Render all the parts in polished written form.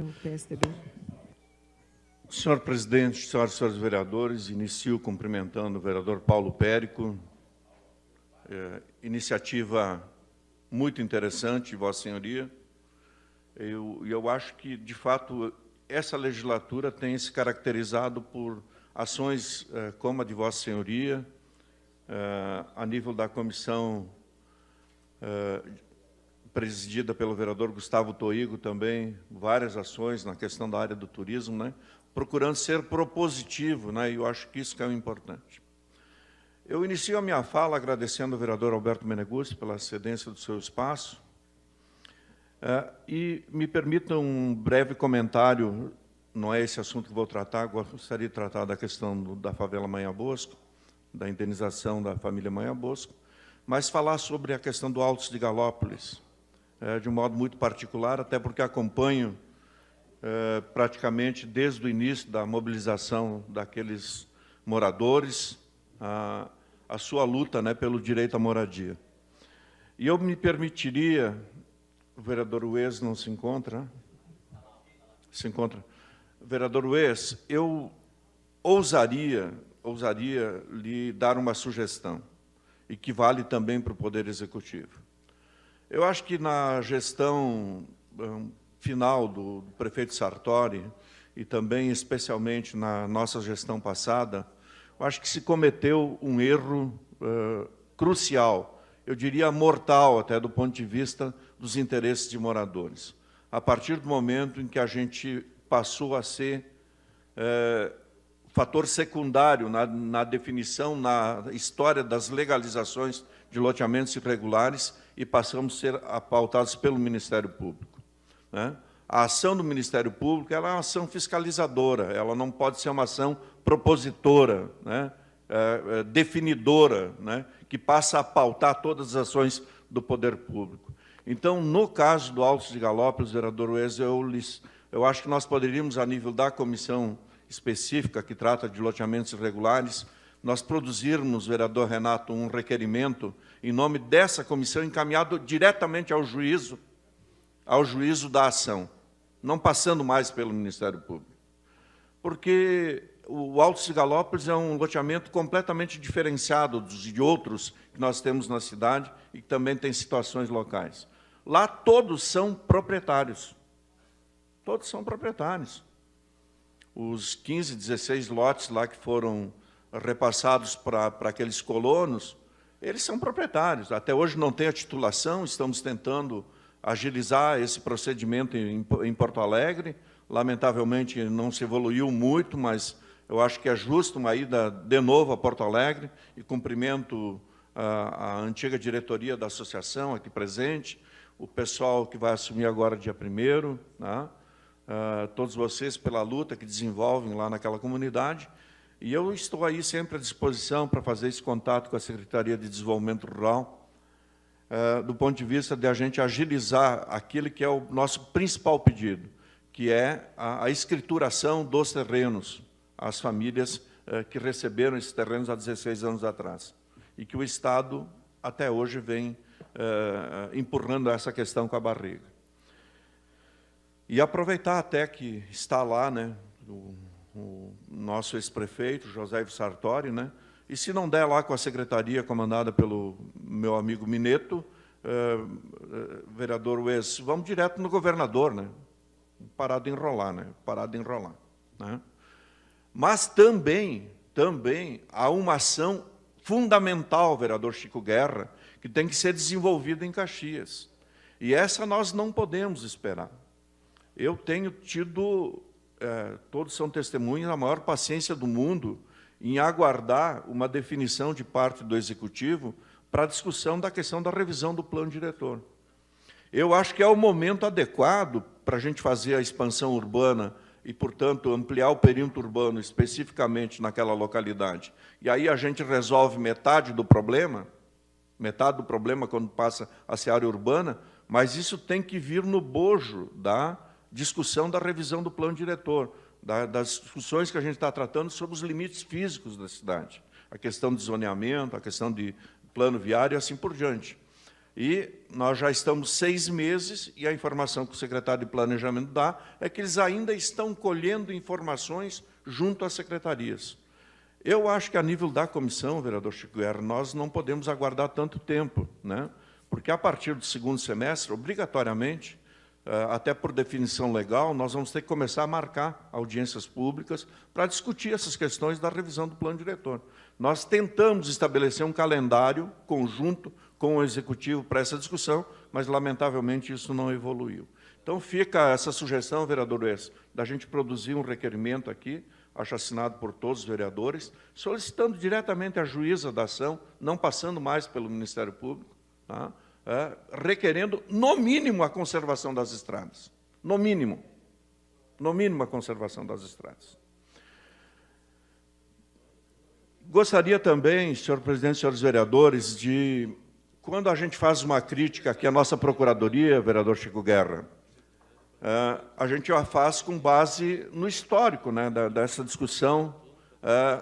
do PSDB. Senhor presidente, senhoras e senhores vereadores, inicio cumprimentando o vereador Paulo Périco. Iniciativa muito interessante, Vossa Senhoria. Eu acho que, de fato, essa legislatura tem se caracterizado por ações como a de Vossa Senhoria, a nível da comissão presidida pelo vereador Gustavo Toigo também, várias ações na questão da área do turismo, né, procurando ser propositivo, né, e eu acho que isso que é o importante. Eu inicio a minha fala agradecendo ao vereador Alberto Meneguzzi pela cedência do seu espaço, e me permitam um breve comentário, não é esse assunto que vou tratar, gostaria de tratar da questão da favela Manhã Bosco, da indenização da família Manhã Bosco, mas falar sobre a questão do Altos de Galópolis, de um modo muito particular, até porque acompanho praticamente desde o início da mobilização daqueles moradores, a sua luta, né, pelo direito à moradia. E eu me permitiria, o vereador Ues não se encontra? Se encontra. Vereador Ues, eu ousaria lhe dar uma sugestão, e que vale também para o Poder Executivo. Eu acho que na gestão final do prefeito Sartori, e também especialmente na nossa gestão passada, eu acho que se cometeu um erro crucial, eu diria mortal até do ponto de vista dos interesses de moradores. A partir do momento em que a gente passou a ser fator secundário na definição, na história das legalizações de loteamentos irregulares e passamos a ser pautados pelo Ministério Público, né? A ação do Ministério Público ela é uma ação fiscalizadora, ela não pode ser uma ação propositora, né? Definidora, né? Que passa a pautar todas as ações do Poder Público. Então, no caso do Altos de Galópolis, vereador Ues, eu acho que nós poderíamos, a nível da comissão específica que trata de loteamentos irregulares, nós produzirmos, vereador Renato, um requerimento em nome dessa comissão encaminhado diretamente ao juízo da ação, não passando mais pelo Ministério Público. Porque o Altos de Galópolis é um loteamento completamente diferenciado de outros que nós temos na cidade e que também tem situações locais. Lá todos são proprietários. Todos são proprietários. Os 15, 16 lotes lá que foram repassados para aqueles colonos, eles são proprietários. Até hoje não tem a titulação, estamos tentando agilizar esse procedimento em Porto Alegre. Lamentavelmente não se evoluiu muito, mas eu acho que é justo uma ida de novo a Porto Alegre, e cumprimento a antiga diretoria da associação aqui presente, o pessoal que vai assumir agora dia 1º, né? Todos vocês pela luta que desenvolvem lá naquela comunidade, e eu estou aí sempre à disposição para fazer esse contato com a Secretaria de Desenvolvimento Rural, do ponto de vista de a gente agilizar aquilo que é o nosso principal pedido, que é a escrituração dos terrenos, às famílias que receberam esses terrenos há 16 anos atrás, e que o Estado, até hoje, vem empurrando essa questão com a barriga. E aproveitar até que está lá, né, o nosso ex-prefeito, José Ivo Sartori, né, e se não der lá com a secretaria comandada pelo meu amigo Mineto, vereador Ues, vamos direto no governador, né, parar de enrolar, né, né. Mas também há uma ação fundamental, vereador Chico Guerra, que tem que ser desenvolvida em Caxias. E essa nós não podemos esperar. Eu tenho tido, todos são testemunhas, a maior paciência do mundo em aguardar uma definição de parte do Executivo para a discussão da questão da revisão do plano diretor. Eu acho que é o momento adequado para a gente fazer a expansão urbana e, portanto, ampliar o perímetro urbano especificamente naquela localidade. E aí a gente resolve metade do problema quando passa a ser área urbana, mas isso tem que vir no bojo da discussão da revisão do plano diretor, das discussões que a gente está tratando sobre os limites físicos da cidade, a questão de zoneamento, a questão de plano viário e assim por diante. E nós já estamos 6 meses, e a informação que o secretário de Planejamento dá é que eles ainda estão colhendo informações junto às secretarias. Eu acho que, a nível da comissão, vereador Chico Guerra, nós não podemos aguardar tanto tempo, né? Porque, a partir do segundo semestre, obrigatoriamente, até por definição legal, nós vamos ter que começar a marcar audiências públicas para discutir essas questões da revisão do plano diretor. Nós tentamos estabelecer um calendário conjunto com o Executivo para essa discussão, mas, lamentavelmente, isso não evoluiu. Então, fica essa sugestão, vereador Wes, da gente produzir um requerimento aqui, acho assinado por todos os vereadores, solicitando diretamente à juíza da ação, não passando mais pelo Ministério Público, tá? Requerendo, no mínimo, a conservação das estradas. No mínimo a conservação das estradas. Gostaria também, senhor presidente, senhores vereadores, de, quando a gente faz uma crítica aqui à nossa Procuradoria, vereador Chico Guerra, a gente a faz com base no histórico, né, dessa discussão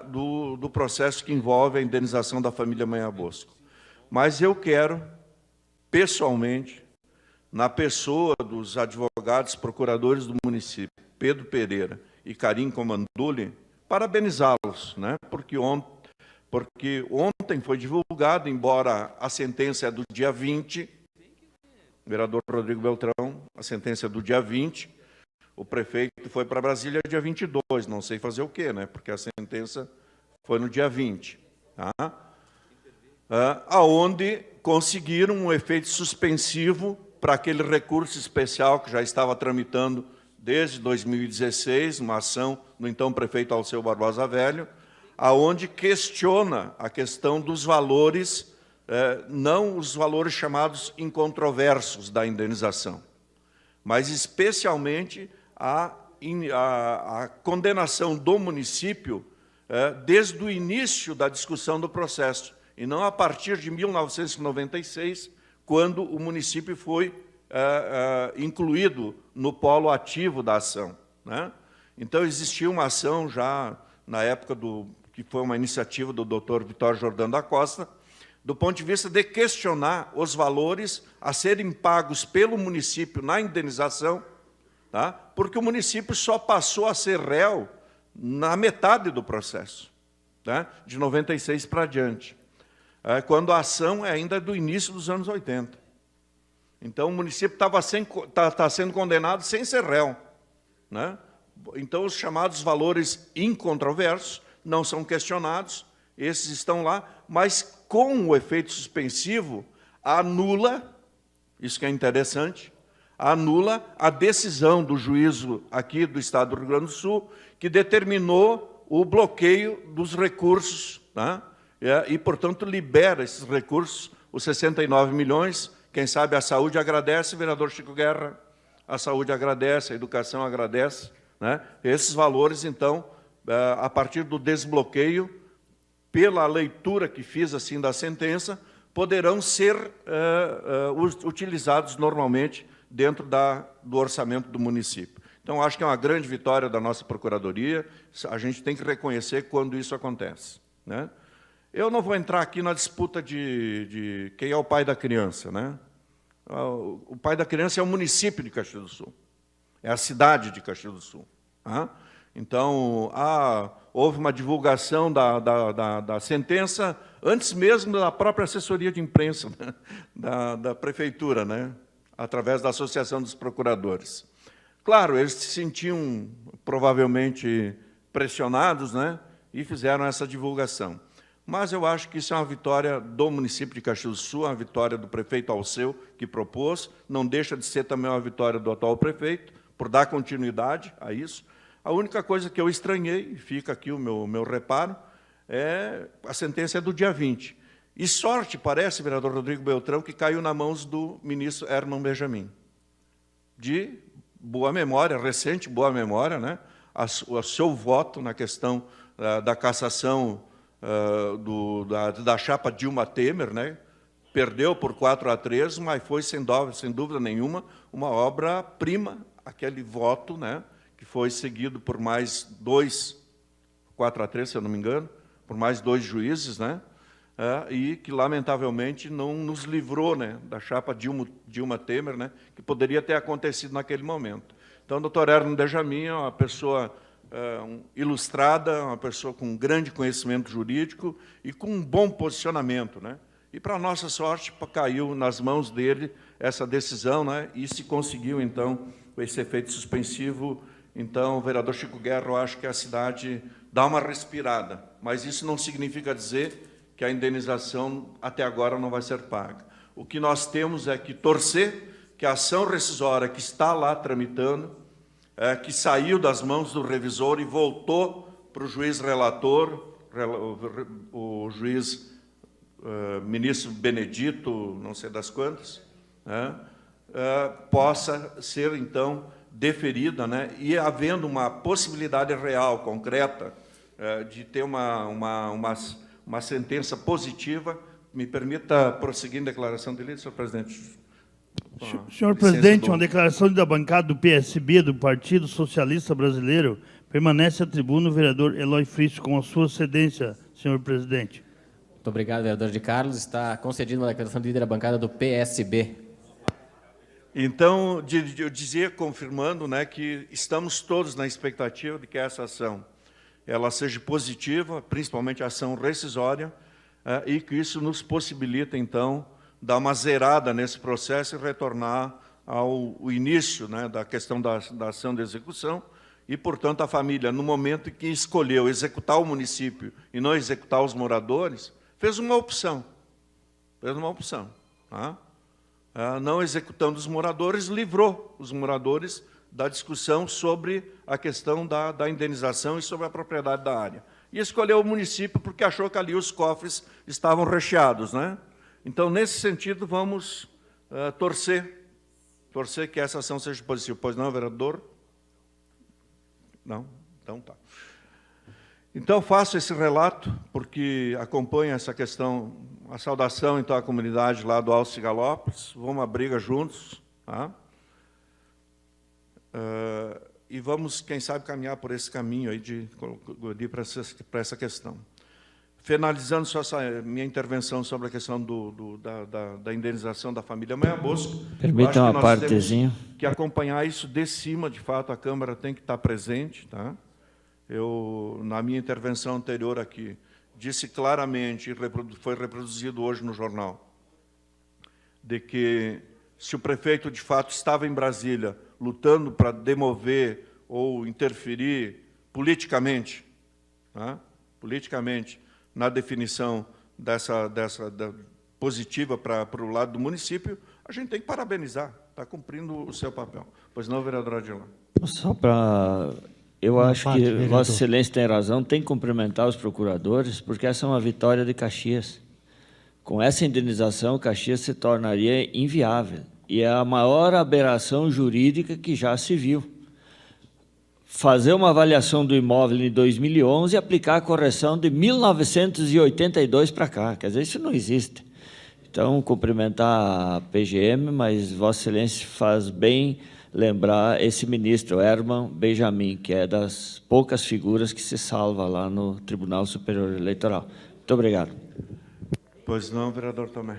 do processo que envolve a indenização da família Manhã Bosco. Mas eu quero, pessoalmente, na pessoa dos advogados procuradores do município, Pedro Pereira e Karim Comanduli, parabenizá-los, né? Porque ontem foi divulgado, embora a sentença é do dia 20, vereador Rodrigo Beltrão, a sentença é do dia 20, o prefeito foi para Brasília dia 22, não sei fazer o quê, né? Porque a sentença foi no dia 20, tá? Aonde conseguiram um efeito suspensivo para aquele recurso especial que já estava tramitando desde 2016, uma ação do então prefeito Alceu Barbosa Velho, aonde questiona a questão dos valores, não os valores chamados incontroversos da indenização, mas especialmente a condenação do município desde o início da discussão do processo, e não a partir de 1996, quando o município foi incluído no polo ativo da ação, né? Então, existia uma ação já na época que foi uma iniciativa do doutor Vitório Jordão da Costa, do ponto de vista de questionar os valores a serem pagos pelo município na indenização, tá? Porque o município só passou a ser réu na metade do processo, tá? De 96 para adiante, quando a ação é ainda do início dos anos 80. Então, o município está sendo condenado sem ser réu, né? Então, os chamados valores incontroversos não são questionados, esses estão lá, mas com o efeito suspensivo, anula, isso que é interessante, anula a decisão do juízo aqui do Estado do Rio Grande do Sul, que determinou o bloqueio dos recursos, tá? E, portanto, libera esses recursos, os 69 milhões, quem sabe a saúde agradece, vereador Chico Guerra, a saúde agradece, a educação agradece, né? Esses valores, então, a partir do desbloqueio, pela leitura que fiz assim da sentença, poderão ser utilizados normalmente dentro do orçamento do município. Então, acho que é uma grande vitória da nossa Procuradoria, a gente tem que reconhecer quando isso acontece, né? Eu não vou entrar aqui na disputa de quem é o pai da criança, né? O pai da criança é o município de Caxias do Sul, é a cidade de Caxias do Sul, tá? Então, houve uma divulgação da sentença antes mesmo da própria assessoria de imprensa, né? da prefeitura, né? Através da Associação dos Procuradores. Claro, eles se sentiam provavelmente pressionados, né? E fizeram essa divulgação. Mas eu acho que isso é uma vitória do município de Caxias do Sul, uma vitória do prefeito Alceu, que propôs, não deixa de ser também uma vitória do atual prefeito, por dar continuidade a isso. A única coisa que eu estranhei, fica aqui o meu reparo, a sentença é do dia 20. E sorte, parece, vereador Rodrigo Beltrão, que caiu nas mãos do ministro Herman Benjamin. De boa memória, recente boa memória, né? O seu voto na questão da cassação da chapa Dilma Temer, né? Perdeu por 4-3, mas foi, sem dúvida nenhuma, uma obra-prima, aquele voto, né? Que foi seguido por mais 4-3, se eu não me engano, por mais 2 juízes, né? e que, lamentavelmente, não nos livrou, né, da chapa Dilma Temer, né, que poderia ter acontecido naquele momento. Então, o doutor Erno Benjamin é uma pessoa ilustrada, uma pessoa com grande conhecimento jurídico e com um bom posicionamento, né? E, para nossa sorte, caiu nas mãos dele essa decisão, né, e se conseguiu, então, com esse efeito suspensivo. Então, o vereador Chico Guerra, eu acho que a cidade dá uma respirada, mas isso não significa dizer que a indenização até agora não vai ser paga. O que nós temos é que torcer que a ação rescisória que está lá tramitando, que saiu das mãos do revisor e voltou para o juiz relator, o juiz ministro Benedito, não sei das quantas, possa ser, então, deferida, né, e havendo uma possibilidade real, concreta, de ter uma sentença positiva. Me permita prosseguir em declaração de lei, senhor presidente. Senhor presidente, uma declaração da bancada do PSB, do Partido Socialista Brasileiro, permanece à tribuna o vereador Eloy Freixo, com a sua cedência, senhor presidente. Muito obrigado, vereador de Carlos. Está concedida uma declaração de líder da bancada do PSB. Então, eu dizia, confirmando, né, que estamos todos na expectativa de que essa ação ela seja positiva, principalmente a ação rescisória, e que isso nos possibilita, então, dar uma zerada nesse processo e retornar ao início, né, da questão da ação de execução, e, portanto, a família, no momento em que escolheu executar o município e não executar os moradores, fez uma opção. Tá? Não executando os moradores, livrou os moradores da discussão sobre a questão da indenização e sobre a propriedade da área. E escolheu o município porque achou que ali os cofres estavam recheados, né? Então, nesse sentido, vamos torcer que essa ação seja positiva. Pois não, vereador? Não? Então, tá. Então, faço esse relato, porque acompanho essa questão, a saudação, então, à comunidade lá do Alto Cigalópolis. Vamos à briga juntos, tá? E vamos, quem sabe, caminhar por esse caminho aí de para essa questão. Finalizando só essa minha intervenção sobre a questão da indenização da família Meia Bosco. Permita uma partezinha. Que acompanhar isso de cima, de fato, a Câmara tem que estar presente, tá? Eu, na minha intervenção anterior aqui, disse claramente, e foi reproduzido hoje no jornal, de que, se o prefeito, de fato, estava em Brasília lutando para demover ou interferir politicamente, tá? Politicamente, na definição positiva para o lado do município, a gente tem que parabenizar, está cumprindo o seu papel. Pois não, vereador Adilão? Só para... Eu acho que Vossa Excelência tem razão, tem que cumprimentar os procuradores, porque essa é uma vitória de Caxias. Com essa indenização, Caxias se tornaria inviável. E é a maior aberração jurídica que já se viu. Fazer uma avaliação do imóvel em 2011 e aplicar a correção de 1982 para cá. Quer dizer, isso não existe. Então, cumprimentar a PGM, mas Vossa Excelência faz bem lembrar esse ministro, Herman Benjamin, que é das poucas figuras que se salva lá no Tribunal Superior Eleitoral. Muito obrigado. Pois não, vereador Tomé.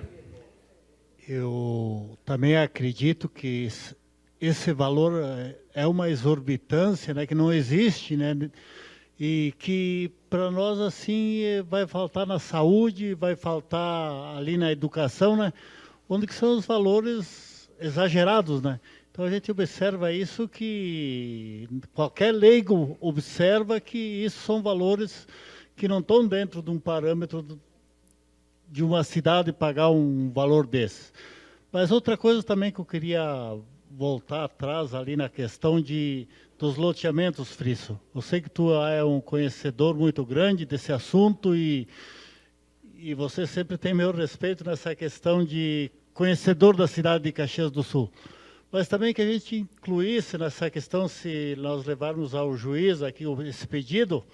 Eu também acredito que esse valor é uma exorbitância, né, que não existe, né, e que para nós assim vai faltar na saúde, vai faltar ali na educação, né, onde que são os valores exagerados, né? Então a gente observa isso, que qualquer leigo observa que isso são valores que não estão dentro de um parâmetro de uma cidade pagar um valor desse. Mas outra coisa também que eu queria voltar atrás ali na questão dos loteamentos, Friso. Eu sei que tu é um conhecedor muito grande desse assunto e você sempre tem meu respeito nessa questão de conhecedor da cidade de Caxias do Sul. Mas também que a gente incluísse nessa questão, se nós levarmos ao juiz aqui esse pedido,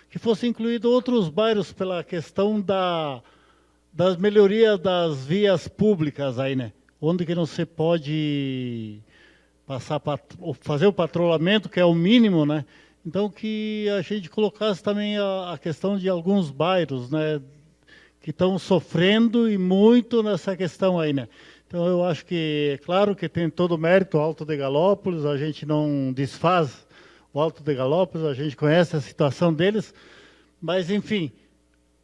que fosse incluído outros bairros pela questão das melhorias das vias públicas aí, né? Onde que não se pode fazer o patrulhamento, que é o mínimo, né? Então, que a gente colocasse também a questão de alguns bairros, né? que estão sofrendo e muito nessa questão aí, né? Então, eu acho que, é claro que tem todo o mérito o Alto de Galópolis, a gente não desfaz o Alto de Galópolis, a gente conhece a situação deles, mas, enfim,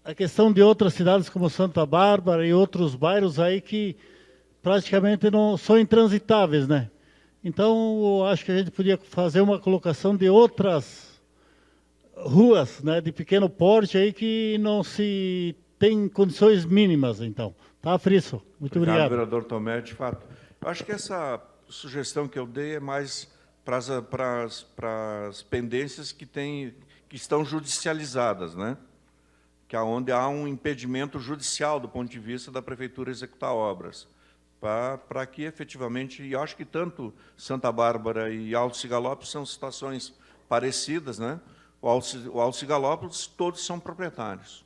a questão de outras cidades como Santa Bárbara e outros bairros aí que praticamente não são intransitáveis, né? Então, eu acho que a gente podia fazer uma colocação de outras ruas, né, de pequeno porte aí que não se tem condições mínimas, então. Tá, Friso? Muito obrigado. Vereador Tomé, de fato. Eu acho que essa sugestão que eu dei é mais para as pendências que estão judicializadas, né? Que é onde há um impedimento judicial do ponto de vista da prefeitura executar obras, para que efetivamente, e acho que tanto Santa Bárbara e Alto Cigalópolis são situações parecidas, né? O Alto Cigalópolis, todos são proprietários.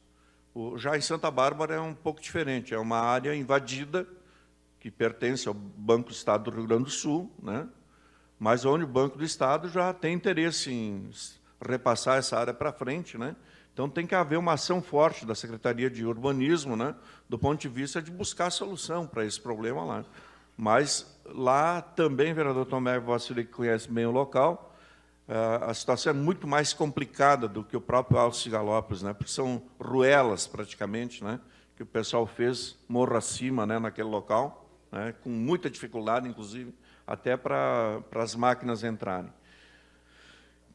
Já em Santa Bárbara é um pouco diferente, é uma área invadida, que pertence ao Banco do Estado do Rio Grande do Sul, né? Mas onde o Banco do Estado já tem interesse em repassar essa área para frente, né? Então, tem que haver uma ação forte da Secretaria de Urbanismo, né, do ponto de vista de buscar solução para esse problema lá. Mas lá também, vereador Tomé, você que conhece bem o local, a situação é muito mais complicada do que o próprio Alto Cigalópolis, né, porque são ruelas, praticamente, né, que o pessoal fez morro acima, né, naquele local, né, com muita dificuldade, inclusive, até para as máquinas entrarem.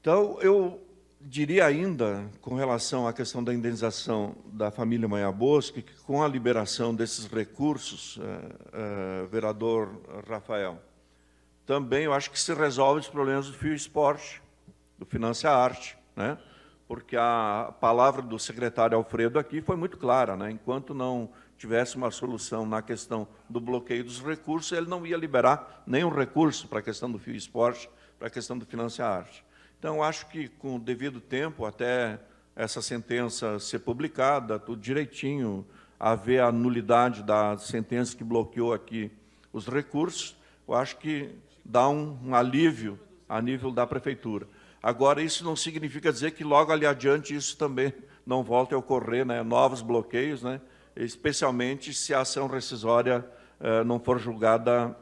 Então, eu diria ainda, com relação à questão da indenização da família Manha Bosco, que com a liberação desses recursos, vereador Rafael, também eu acho que se resolve os problemas do Fio Esporte, do Financia Arte, né? Porque a palavra do secretário Alfredo aqui foi muito clara, né? Enquanto não tivesse uma solução na questão do bloqueio dos recursos, ele não ia liberar nenhum recurso para a questão do Fio Esporte, para a questão do Financia Arte. Então, acho que, com o devido tempo, até essa sentença ser publicada, tudo direitinho, haver a nulidade da sentença que bloqueou aqui os recursos, eu acho que dá um alívio a nível da prefeitura. Agora, isso não significa dizer que logo ali adiante isso também não volte a ocorrer, né, novos bloqueios, né, especialmente se a ação rescisória não for julgada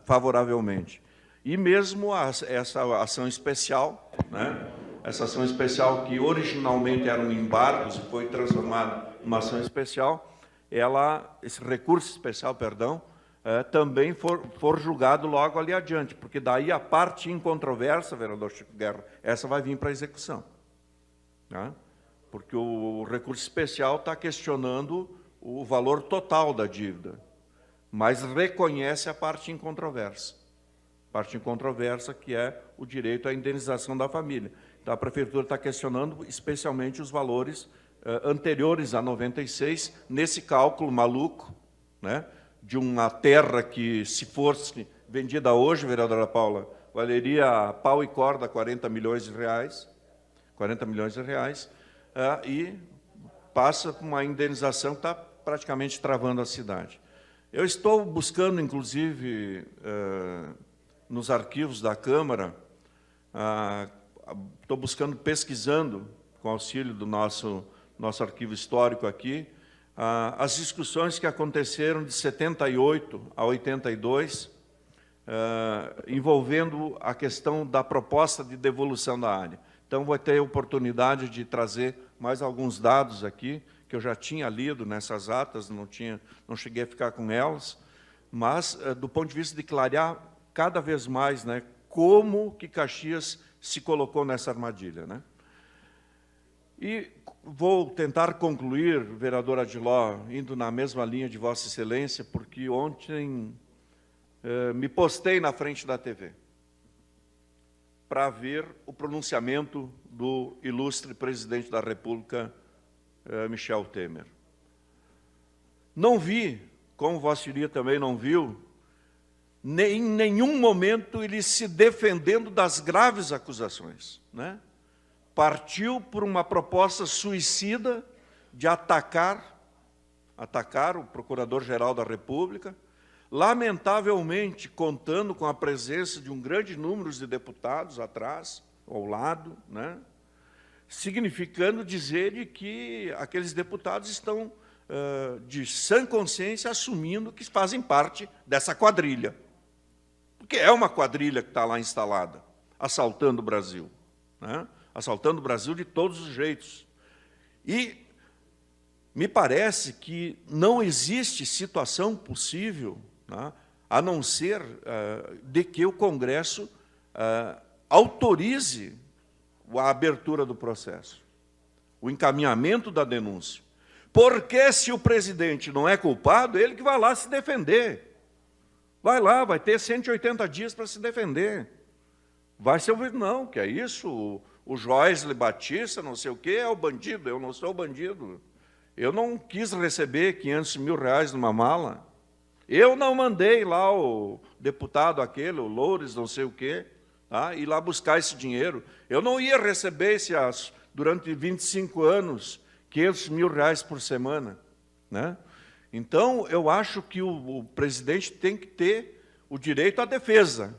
favoravelmente. E mesmo essa ação especial, né, essa ação especial que originalmente eram embargos e foi transformada em uma ação especial, esse recurso especial, perdão, também for julgado logo ali adiante, porque daí a parte incontroversa, vereador Chico Guerra, essa vai vir para a execução. Né? Porque o recurso especial está questionando o valor total da dívida, mas reconhece a parte incontroversa. Parte incontroversa, que é o direito à indenização da família. Então, a prefeitura está questionando especialmente os valores anteriores a 96, nesse cálculo maluco, né, de uma terra que, se fosse vendida hoje, vereadora Paula, valeria pau e corda 40 milhões de reais, e passa por uma indenização que está praticamente travando a cidade. Eu estou buscando, inclusive, nos arquivos da Câmara, estou pesquisando, com auxílio do nosso arquivo histórico aqui, as discussões que aconteceram de 78 a 82, envolvendo a questão da proposta de devolução da área. Então, vou ter a oportunidade de trazer mais alguns dados aqui, que eu já tinha lido nessas atas, não cheguei a ficar com elas, mas, do ponto de vista de clarear cada vez mais, né, como que Caxias se colocou nessa armadilha, né? E vou tentar concluir, vereador Adiló, indo na mesma linha de Vossa Excelência, porque ontem me postei na frente da TV para ver o pronunciamento do ilustre presidente da República, Michel Temer. Não vi, como Vossa Senhoria também não viu, em nenhum momento ele se defendendo das graves acusações, né? Partiu por uma proposta suicida de atacar o Procurador-Geral da República, lamentavelmente contando com a presença de um grande número de deputados atrás, ao lado, né? Significando dizer que aqueles deputados estão de sã consciência, assumindo que fazem parte dessa quadrilha. Porque é uma quadrilha que está lá instalada, assaltando o Brasil, né? Assaltando o Brasil de todos os jeitos. E me parece que não existe situação possível, né, a não ser de que o Congresso autorize a abertura do processo, o encaminhamento da denúncia. Porque se o presidente não é culpado, ele que vai lá se defender. Vai lá, vai ter 180 dias para se defender. Vai ser ouvido, não, que é isso, o Joesley Batista, não sei o quê, é o bandido, eu não sou o bandido. Eu não quis receber 500 mil reais numa mala. Eu não mandei lá o deputado aquele, o Loures, não sei o quê, tá, ir lá buscar esse dinheiro. Eu não ia receber durante 25 anos 500 mil reais por semana, né? Então, eu acho que o presidente tem que ter o direito à defesa.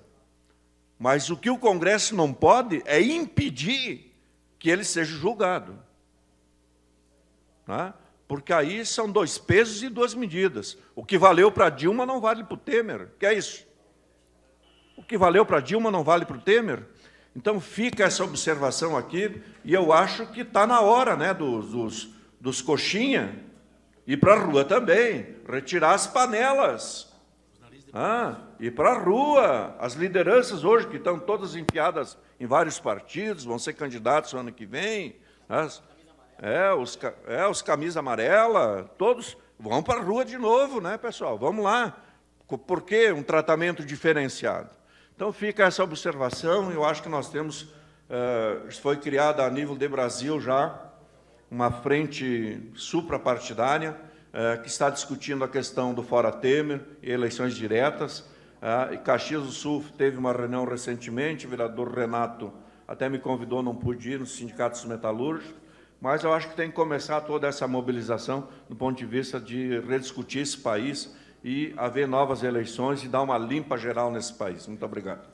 Mas o que o Congresso não pode é impedir que ele seja julgado, né? Porque aí são 2 pesos e 2 medidas. O que valeu para Dilma não vale para o Temer. Que é isso? O que valeu para Dilma não vale para o Temer? Então, fica essa observação aqui, e eu acho que está na hora, né, dos coxinha ir para a rua também, retirar as panelas, ir para a rua. As lideranças hoje, que estão todas enfiadas em vários partidos, vão ser candidatos no ano que vem, os camisa amarela, todos vão para a rua de novo, né, pessoal? Vamos lá. Por que um tratamento diferenciado? Então, fica essa observação. Eu acho que nós temos, foi criada a nível de Brasil já, uma frente suprapartidária, que está discutindo a questão do Fora Temer e eleições diretas. E Caxias do Sul teve uma reunião recentemente, o vereador Renato até me convidou, não pude ir, nos sindicatos metalúrgicos, mas eu acho que tem que começar toda essa mobilização do ponto de vista de rediscutir esse país e haver novas eleições e dar uma limpa geral nesse país. Muito obrigado.